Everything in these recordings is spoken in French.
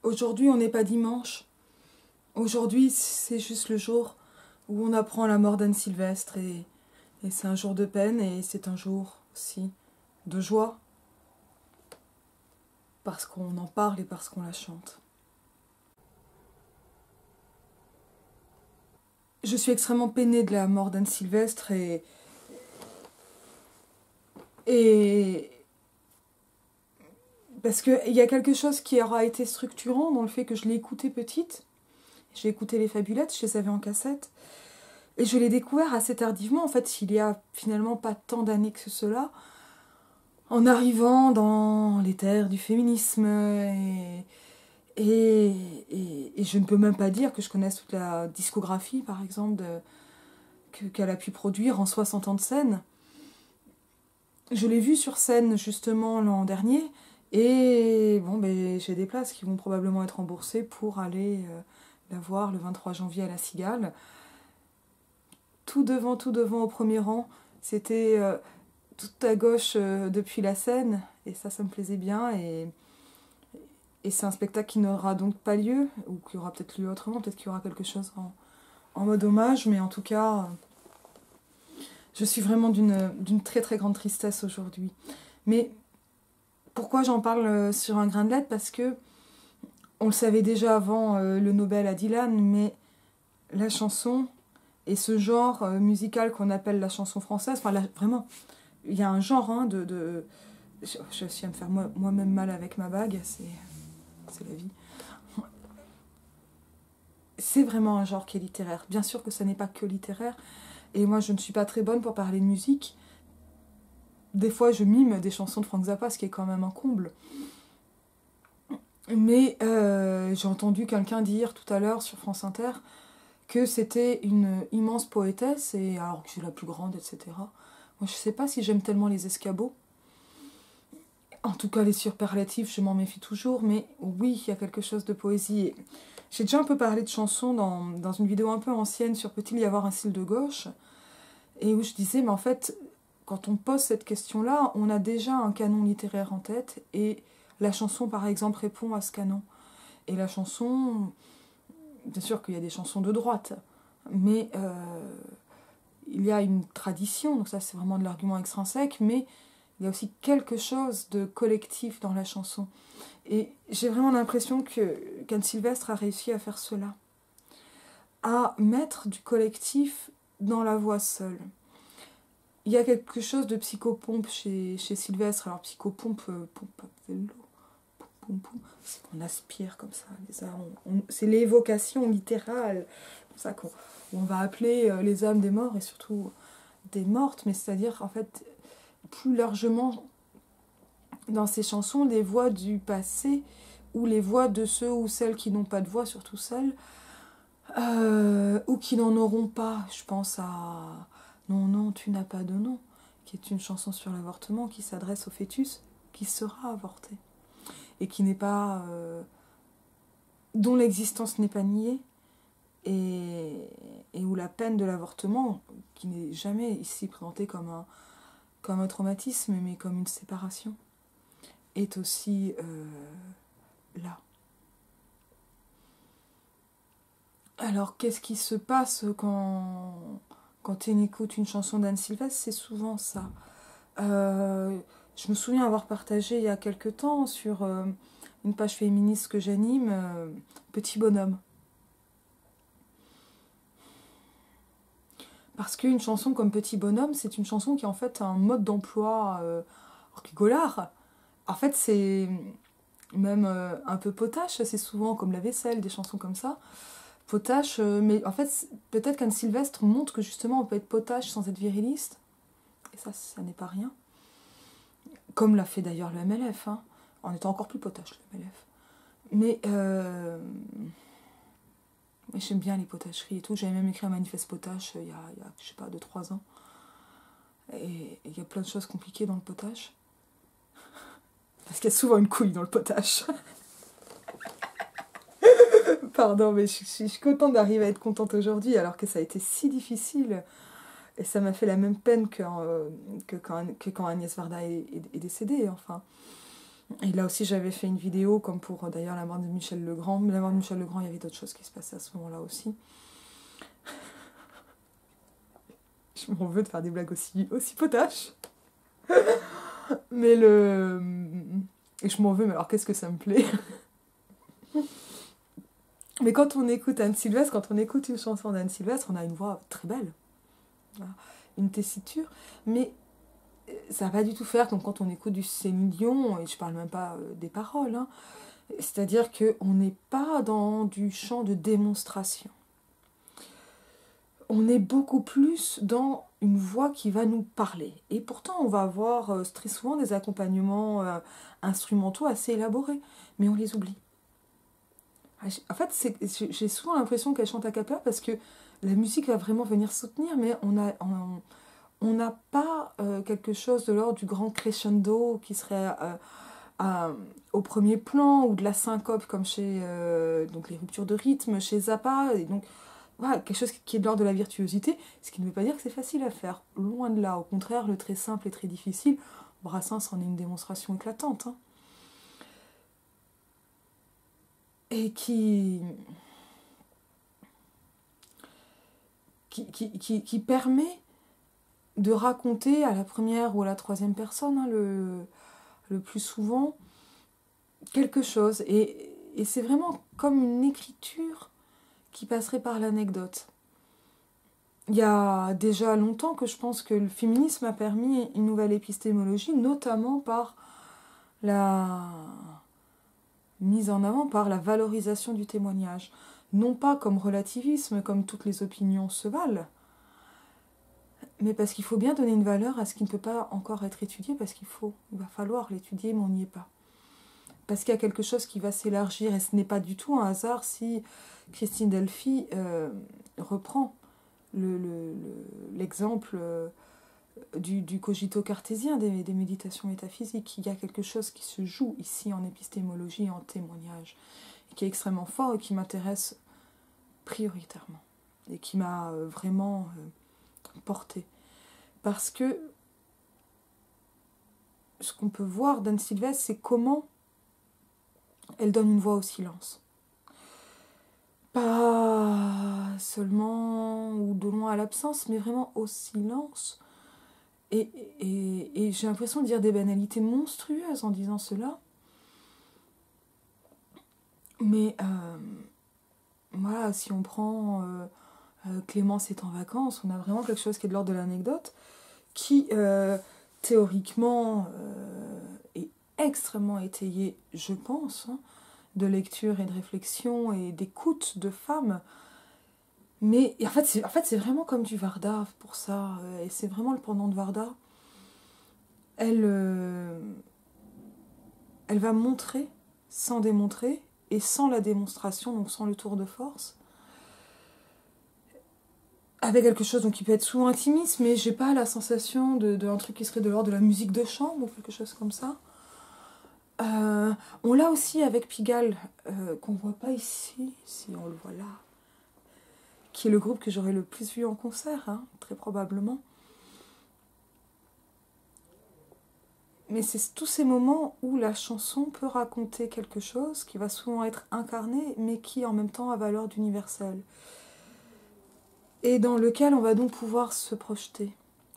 Aujourd'hui, on n'est pas dimanche. Aujourd'hui, c'est juste le jour où on apprend la mort d'Anne Sylvestre et c'est un jour de peine et c'est un jour aussi de joie parce qu'on en parle et parce qu'on la chante. Je suis extrêmement peinée de la mort d'Anne Sylvestre et parce qu'il y a quelque chose qui aura été structurant dans le fait que je l'ai écoutée petite. J'ai écouté les Fabulettes, je les avais en cassette. Et je l'ai découvert assez tardivement, en fait, il y a finalement pas tant d'années que cela, en arrivant dans les terres du féminisme. Et je ne peux même pas dire que je connaisse toute la discographie, par exemple, qu'elle a pu produire en 60 ans de scène. Je l'ai vue sur scène, justement, l'an dernier, et bon, ben, j'ai des places qui vont probablement être remboursées pour aller la voir le 23 janvier à la Cigale. Tout devant, au premier rang. C'était tout à gauche depuis la scène, et ça me plaisait bien. Et c'est un spectacle qui n'aura donc pas lieu, ou qui aura peut-être lieu autrement, peut-être qu'il y aura quelque chose en mode hommage, mais en tout cas, je suis vraiment d'une très très grande tristesse aujourd'hui. Mais pourquoi j'en parle sur un grain de lettre? Parce que on le savait déjà avant le Nobel à Dylan, mais la chanson et ce genre musical qu'on appelle la chanson française, enfin vraiment, il y a un genre je suis à me faire moi-même mal avec ma bague, c'est la vie. C'est vraiment un genre qui est littéraire. Bien sûr que ça n'est pas que littéraire, et moi je ne suis pas très bonne pour parler de musique. Des fois je mime des chansons de Frank Zappa, ce qui est quand même un comble. Mais j'ai entendu quelqu'un dire tout à l'heure sur France Inter que c'était une immense poétesse, et alors que j'ai la plus grande, etc. Moi, je sais pas si j'aime tellement les escabeaux. En tout cas, les superlatifs, je m'en méfie toujours, mais oui, il y a quelque chose de poésie. J'ai déjà un peu parlé de chansons dans une vidéo un peu ancienne sur Peut-il y avoir un style de gauche, et où je disais, mais en fait, quand on pose cette question-là, on a déjà un canon littéraire en tête, et la chanson, par exemple, répond à ce canon. Et la chanson, bien sûr qu'il y a des chansons de droite, mais il y a une tradition, donc ça c'est vraiment de l'argument extrinsèque, mais il y a aussi quelque chose de collectif dans la chanson. Et j'ai vraiment l'impression qu'Anne Sylvestre a réussi à faire cela, à mettre du collectif dans la voix seule. Il y a quelque chose de psychopompe chez Sylvestre. Alors psychopompe, pompe à vélo, c'est qu'on aspire comme ça, c'est l'évocation littérale, c'est ça qu'on va appeler les âmes des morts, et surtout des mortes, mais c'est-à-dire en fait plus largement dans ces chansons les voix du passé, ou les voix de ceux ou celles qui n'ont pas de voix, surtout celles, ou qui n'en auront pas. Je pense à Non, non, tu n'as pas de nom, qui est une chanson sur l'avortement qui s'adresse au fœtus qui sera avorté, et qui n'est pas dont l'existence n'est pas niée, et où la peine de l'avortement, qui n'est jamais ici présentée comme un traumatisme, mais comme une séparation, est aussi là. Alors, qu'est-ce qui se passe quand on écoute une chanson d'Anne Sylvestre? C'est souvent ça. Je me souviens avoir partagé il y a quelque temps sur une page féministe que j'anime, Petit Bonhomme. Parce qu'une chanson comme Petit Bonhomme, c'est une chanson qui est en fait un mode d'emploi rigolard. En fait, c'est même un peu potache, c'est souvent comme la vaisselle, des chansons comme ça. Potache, mais en fait, peut-être qu'Anne Sylvestre montre que justement on peut être potache sans être viriliste. Et ça n'est pas rien. Comme l'a fait d'ailleurs le MLF, hein, en étant encore plus potache, le MLF. Mais j'aime bien les potacheries et tout. J'avais même écrit un manifeste potache il y a je sais pas, 2-3 ans. Et il y a plein de choses compliquées dans le potache. Parce qu'il y a souvent une couille dans le potache. Pardon, mais je suis contente d'arriver à être contente aujourd'hui, alors que ça a été si difficile. Et ça m'a fait la même peine que quand Agnès Varda est décédée, enfin. Et là aussi, j'avais fait une vidéo, comme pour d'ailleurs la mort de Michel Legrand. Mais la mort de Michel Legrand, il y avait d'autres choses qui se passaient à ce moment-là aussi. Je m'en veux de faire des blagues aussi potaches. Mais le... Et je m'en veux, mais alors qu'est-ce que ça me plaît. Mais quand on écoute Anne Sylvestre, quand on écoute une chanson d'Anne Sylvestre, on a une voix très belle. Voilà. Une tessiture. Mais ça va pas du tout faire comme quand on écoute du Céline Dion, et je parle même pas des paroles. Hein. C'est-à-dire qu'on n'est pas dans du chant de démonstration. On est beaucoup plus dans une voix qui va nous parler. Et pourtant, on va avoir très souvent des accompagnements instrumentaux assez élaborés, mais on les oublie. En fait, j'ai souvent l'impression qu'elle chante a cappella parce que la musique va vraiment venir soutenir, mais on n'a pas quelque chose de l'ordre du grand crescendo qui serait au premier plan, ou de la syncope comme chez donc les ruptures de rythme chez Zappa. Et donc, voilà, quelque chose qui est de l'ordre de la virtuosité, ce qui ne veut pas dire que c'est facile à faire. Loin de là, au contraire, le très simple est très difficile. Brassens en est une démonstration éclatante. Hein. Et qui permet de raconter à la première ou à la troisième personne, hein, le plus souvent, quelque chose. Et c'est vraiment comme une écriture qui passerait par l'anecdote. Il y a déjà longtemps que je pense que le féminisme a permis une nouvelle épistémologie, notamment par la mise en avant, par la valorisation du témoignage. Non pas comme relativisme, comme toutes les opinions se valent, mais parce qu'il faut bien donner une valeur à ce qui ne peut pas encore être étudié, parce il va falloir l'étudier, mais on n'y est pas. Parce qu'il y a quelque chose qui va s'élargir, et ce n'est pas du tout un hasard si Christine Delphi reprend l'exemple du cogito cartésien, des méditations métaphysiques. Il y a quelque chose qui se joue ici en épistémologie et en témoignage, et qui est extrêmement fort et qui m'intéresse prioritairement, et qui m'a vraiment portée. Parce que ce qu'on peut voir d'Anne Sylvestre, c'est comment elle donne une voix au silence. Pas seulement ou de loin à l'absence, mais vraiment au silence. Et j'ai l'impression de dire des banalités monstrueuses en disant cela. Mais voilà, si on prend Clémence est en vacances, on a vraiment quelque chose qui est de l'ordre de l'anecdote, qui théoriquement est extrêmement étayé, je pense, hein, de lecture et de réflexion et d'écoute de femmes. Mais en fait, c'est vraiment comme du Varda pour ça. Et c'est vraiment le pendant de Varda. Elle va montrer sans démontrer, et sans la démonstration, donc sans le tour de force, avec quelque chose donc, qui peut être souvent intimiste, mais j'ai pas la sensation d'un truc qui serait de l'ordre de la musique de chambre ou quelque chose comme ça. On l'a aussi avec Pigalle, qu'on voit pas ici, si on le voit là, qui est le groupe que j'aurais le plus vu en concert, hein, très probablement. Mais c'est tous ces moments où la chanson peut raconter quelque chose qui va souvent être incarné, mais qui en même temps a valeur d'universel. Et dans lequel on va donc pouvoir se projeter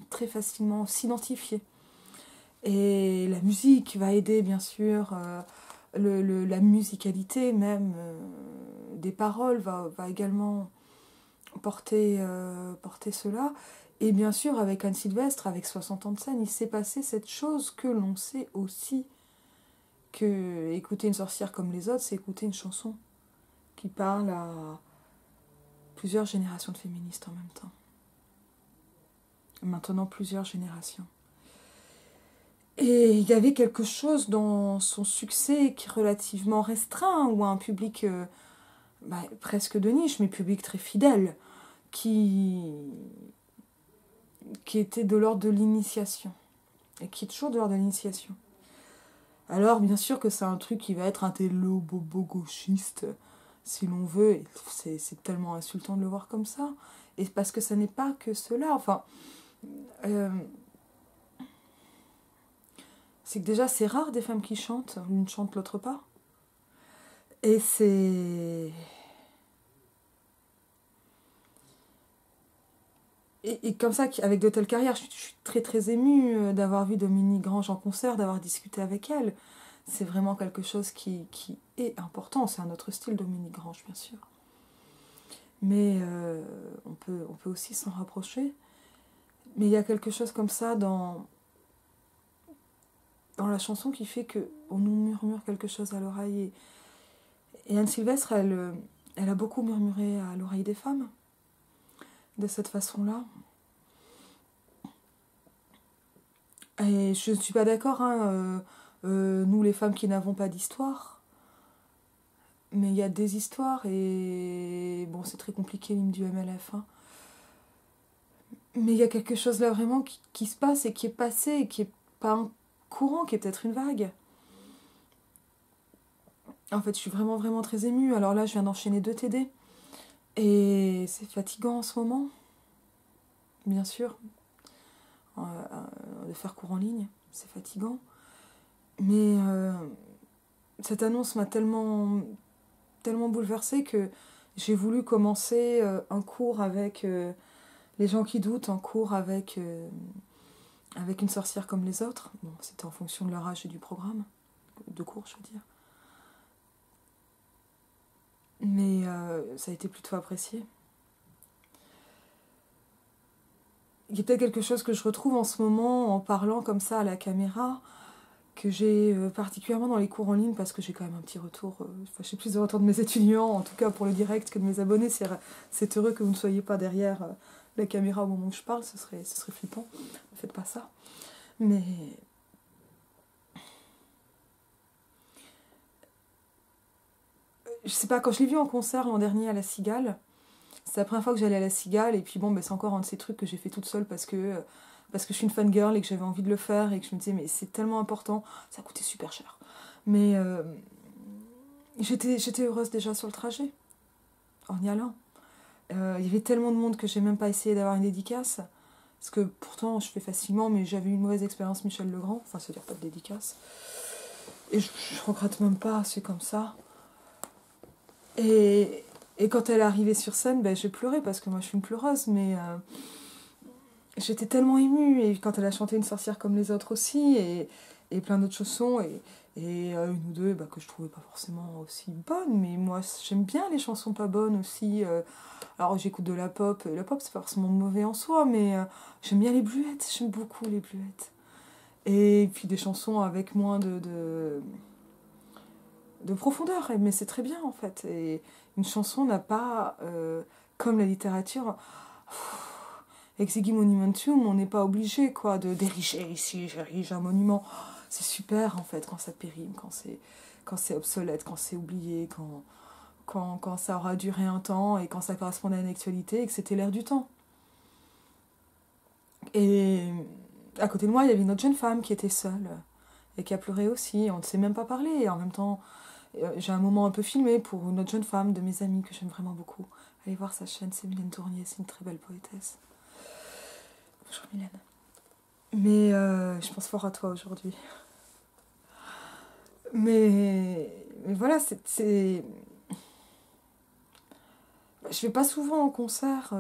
très facilement, s'identifier. Et la musique va aider, bien sûr, la musicalité même des paroles va également porter cela. Et bien sûr, avec Anne Sylvestre, avec 60 ans de scène, il s'est passé cette chose que l'on sait aussi, que écouter une sorcière comme les autres, c'est écouter une chanson qui parle à plusieurs générations de féministes en même temps. Maintenant, plusieurs générations. Et il y avait quelque chose dans son succès qui est relativement restreint, ou un public presque de niche, mais public très fidèle, qui était de l'ordre de l'initiation, et qui est toujours de l'ordre de l'initiation. Alors, bien sûr que c'est un truc qui va être un télo bobo gauchiste, si l'on veut, et c'est tellement insultant de le voir comme ça, et parce que ça n'est pas que cela, enfin... c'est que déjà c'est rare des femmes qui chantent, l'une chante, l'autre pas. Et c'est... Et comme ça, avec de telles carrières, je suis très très émue d'avoir vu Dominique Grange en concert, d'avoir discuté avec elle. C'est vraiment quelque chose qui est important. C'est un autre style, Dominique Grange, bien sûr. Mais on peut aussi s'en rapprocher. Mais il y a quelque chose comme ça dans la chanson qui fait qu'on nous murmure quelque chose à l'oreille. Et Anne Sylvestre, elle a beaucoup murmuré à l'oreille des femmes, de cette façon-là. Et je ne suis pas d'accord, hein, nous les femmes qui n'avons pas d'histoire. Mais il y a des histoires et... Bon, c'est très compliqué l'hymne du MLF. Hein. Mais il y a quelque chose là vraiment qui se passe et qui est passé, et qui est pas un courant, qui est peut-être une vague. En fait, je suis vraiment vraiment très émue. Alors là, je viens d'enchaîner 2 TD. Et c'est fatigant en ce moment. Bien sûr. De faire cours en ligne, c'est fatigant. Mais cette annonce m'a tellement bouleversée que j'ai voulu commencer un cours avec les gens qui doutent, un cours avec une sorcière comme les autres. Bon, c'était en fonction de leur âge et du programme, de cours, je veux dire. Mais ça a été plutôt apprécié. Il y a peut-être quelque chose que je retrouve en ce moment en parlant comme ça à la caméra, que j'ai particulièrement dans les cours en ligne, parce que j'ai quand même un petit retour, j'ai plus de retour de mes étudiants, en tout cas pour le direct, que de mes abonnés. C'est heureux que vous ne soyez pas derrière la caméra au moment où je parle, ce serait flippant. Ne faites pas ça. Mais... je sais pas, quand je l'ai vu en concert l'an dernier à la Cigale, c'est la première fois que j'allais à la Cigale, et puis bon, c'est encore un de ces trucs que j'ai fait toute seule parce que je suis une fangirl et que j'avais envie de le faire et que je me disais, mais c'est tellement important, ça coûtait super cher. Mais j'étais heureuse déjà sur le trajet, en y allant. Il y avait tellement de monde que j'ai même pas essayé d'avoir une dédicace, parce que pourtant je fais facilement, mais j'avais eu une mauvaise expérience Michel Legrand, enfin c'est-à-dire pas de dédicace. Et je regrette même pas, c'est comme ça. Et quand elle est arrivée sur scène, j'ai pleuré parce que moi je suis une pleureuse, mais j'étais tellement émue. Et quand elle a chanté Une sorcière comme les autres aussi, et plein d'autres chansons, et une ou deux que je trouvais pas forcément aussi bonnes, mais moi j'aime bien les chansons pas bonnes aussi. Alors j'écoute de la pop, et la pop c'est pas forcément mauvais en soi, mais j'aime bien les bluettes, j'aime beaucoup les bluettes. Et puis des chansons avec moins de profondeur, mais c'est très bien en fait. Et une chanson n'a pas, comme la littérature, Exegi Monumentum, on n'est pas obligé quoi, d'ériger ici, j'érige un monument. C'est super en fait quand ça périme, quand c'est obsolète, quand c'est oublié, quand ça aura duré un temps et quand ça correspond à une actualité et que c'était l'air du temps. Et à côté de moi, il y avait une autre jeune femme qui était seule et qui a pleuré aussi. On ne s'est même pas parlé. Et en même temps, j'ai un moment un peu filmé pour une autre jeune femme de mes amies que j'aime vraiment beaucoup. Allez voir sa chaîne, c'est Mylène Tournier, c'est une très belle poétesse. Bonjour Mylène. Mais je pense fort à toi aujourd'hui. Mais voilà, je vais pas souvent en concert,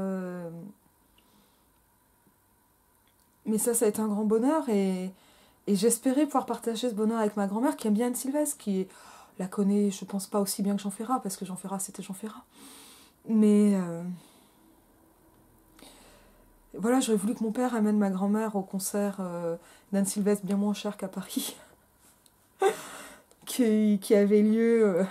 mais ça a été un grand bonheur et j'espérais pouvoir partager ce bonheur avec ma grand-mère qui aime bien Anne Sylvestre, qui la connaît, je pense pas aussi bien que Jean Ferrat, parce que Jean Ferrat c'était Jean Ferrat. Mais voilà, j'aurais voulu que mon père amène ma grand-mère au concert d'Anne Sylvestre bien moins cher qu'à Paris, qui avait lieu,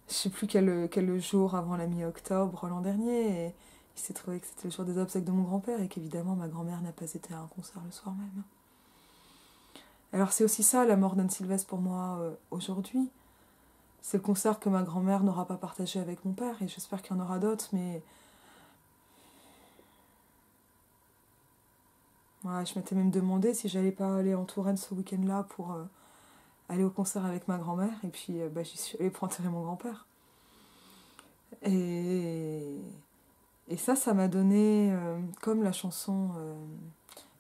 je sais plus quel jour avant la mi-octobre l'an dernier, et il s'est trouvé que c'était le jour des obsèques de mon grand-père et qu'évidemment ma grand-mère n'a pas été à un concert le soir même. Alors c'est aussi ça la mort d'Anne Sylvestre pour moi aujourd'hui. C'est le concert que ma grand-mère n'aura pas partagé avec mon père et j'espère qu'il y en aura d'autres, mais... ouais, je m'étais même demandé si j'allais pas aller en Touraine ce week-end-là pour aller au concert avec ma grand-mère et puis j'y suis allée pour enterrer mon grand-père. Et ça m'a donné, comme la chanson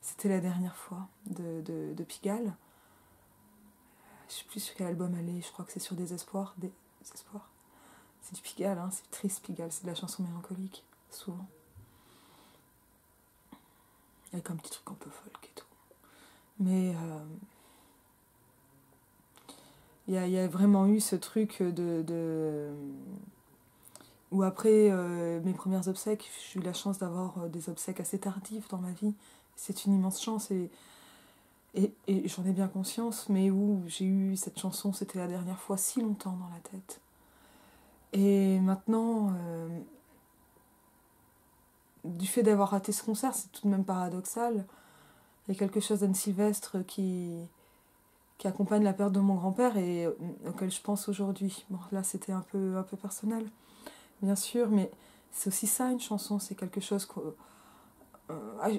C'était la dernière fois de Pigalle, Je sais plus sur quel album elle est, je crois que c'est sur Désespoir. Désespoir. C'est du Pigalle, hein, c'est triste Pigalle, c'est de la chanson mélancolique, souvent. Avec un petit truc un peu folk et tout. Mais il y a vraiment eu ce truc où après mes premières obsèques, j'ai eu la chance d'avoir des obsèques assez tardives dans ma vie. C'est une immense chance et j'en ai bien conscience, mais où j'ai eu cette chanson, c'était la dernière fois, si longtemps dans la tête. Et maintenant, du fait d'avoir raté ce concert, c'est tout de même paradoxal. Il y a quelque chose d'Anne Sylvestre qui accompagne la perte de mon grand-père et auquel je pense aujourd'hui. Bon, là, c'était un peu personnel, bien sûr, mais c'est aussi ça, une chanson. C'est quelque chose que...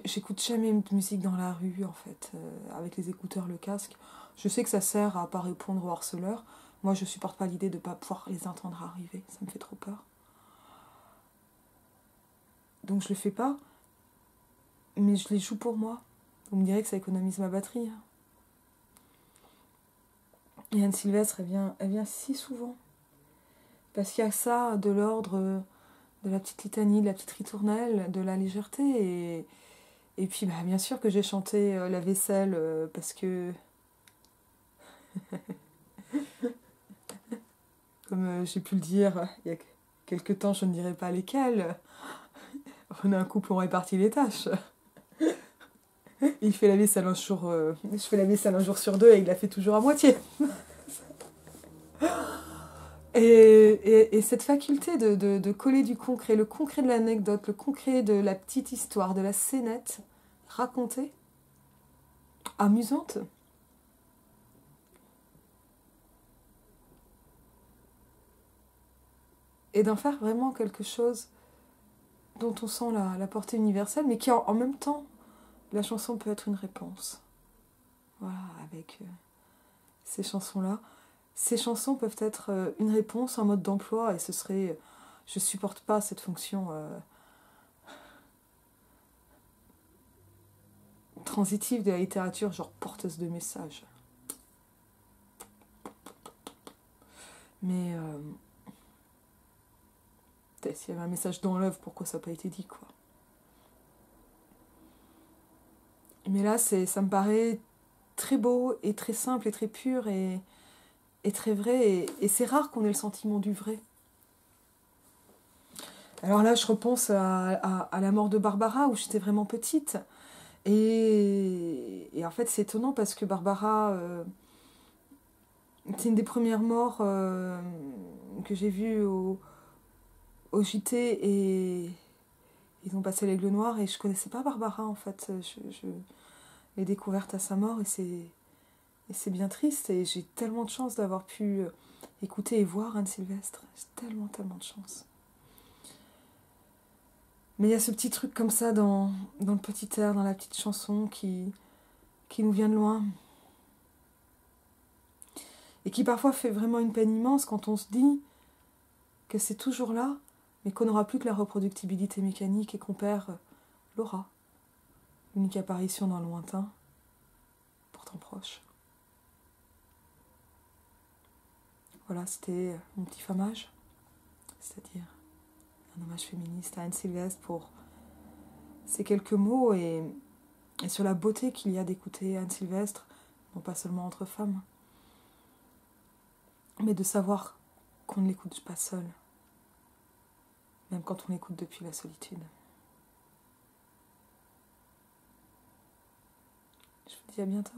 j'écoute jamais de musique dans la rue, en fait, avec les écouteurs, le casque. Je sais que ça sert à pas répondre aux harceleurs. Moi, je supporte pas l'idée de pas pouvoir les entendre arriver. Ça me fait trop peur. Donc, je le fais pas, mais je les joue pour moi. Vous me direz que ça économise ma batterie. Hein. Et Anne Sylvestre, elle vient si souvent. Parce qu'il y a ça de l'ordre de la petite litanie, de la petite ritournelle, de la légèreté. Et puis, bah, bien sûr que j'ai chanté la vaisselle parce que... Comme j'ai pu le dire il y a quelques temps, je ne dirais pas lesquels. On a un couple, on répartit les tâches. Il fait la vaisselle un jour, je fais la vaisselle un jour sur deux et il la fait toujours à moitié. Et cette faculté de coller du concret, le concret de l'anecdote, le concret de la petite histoire, de la scénette, racontée, amusante. Et d'en faire vraiment quelque chose dont on sent la portée universelle, mais qui en même temps, la chanson peut être une réponse. Voilà, avec ces chansons-là. Ces chansons peuvent être une réponse, un mode d'emploi, et ce serait... Je supporte pas cette fonction transitive de la littérature, genre porteuse de messages. Mais s'il y avait un message dans l'œuvre, pourquoi ça n'a pas été dit, quoi. Mais là, ça me paraît très beau et très simple et très pur et très vrai. Et c'est rare qu'on ait le sentiment du vrai. Alors là, je repense à la mort de Barbara, où j'étais vraiment petite. Et en fait, c'est étonnant parce que Barbara, c'est une des premières morts que j'ai vues au JT et ils ont passé l'Aigle Noir et je connaissais pas Barbara en fait. Je l'ai découverte à sa mort et c'est bien triste et j'ai tellement de chance d'avoir pu écouter et voir Anne Sylvestre. J'ai tellement de chance. Mais il y a ce petit truc comme ça dans le petit air, dans la petite chanson qui nous vient de loin. Et qui parfois fait vraiment une peine immense quand on se dit que c'est toujours là, mais qu'on n'aura plus que la reproductibilité mécanique et qu'on perd l'aura. L'unique apparition dans le lointain, pourtant proche. Voilà, c'était mon petit famage, c'est-à-dire un hommage féministe à Anne Sylvestre pour ces quelques mots et sur la beauté qu'il y a d'écouter Anne Sylvestre, non pas seulement entre femmes, mais de savoir qu'on ne l'écoute pas seule, même quand on l'écoute depuis la solitude. Je vous dis à bientôt.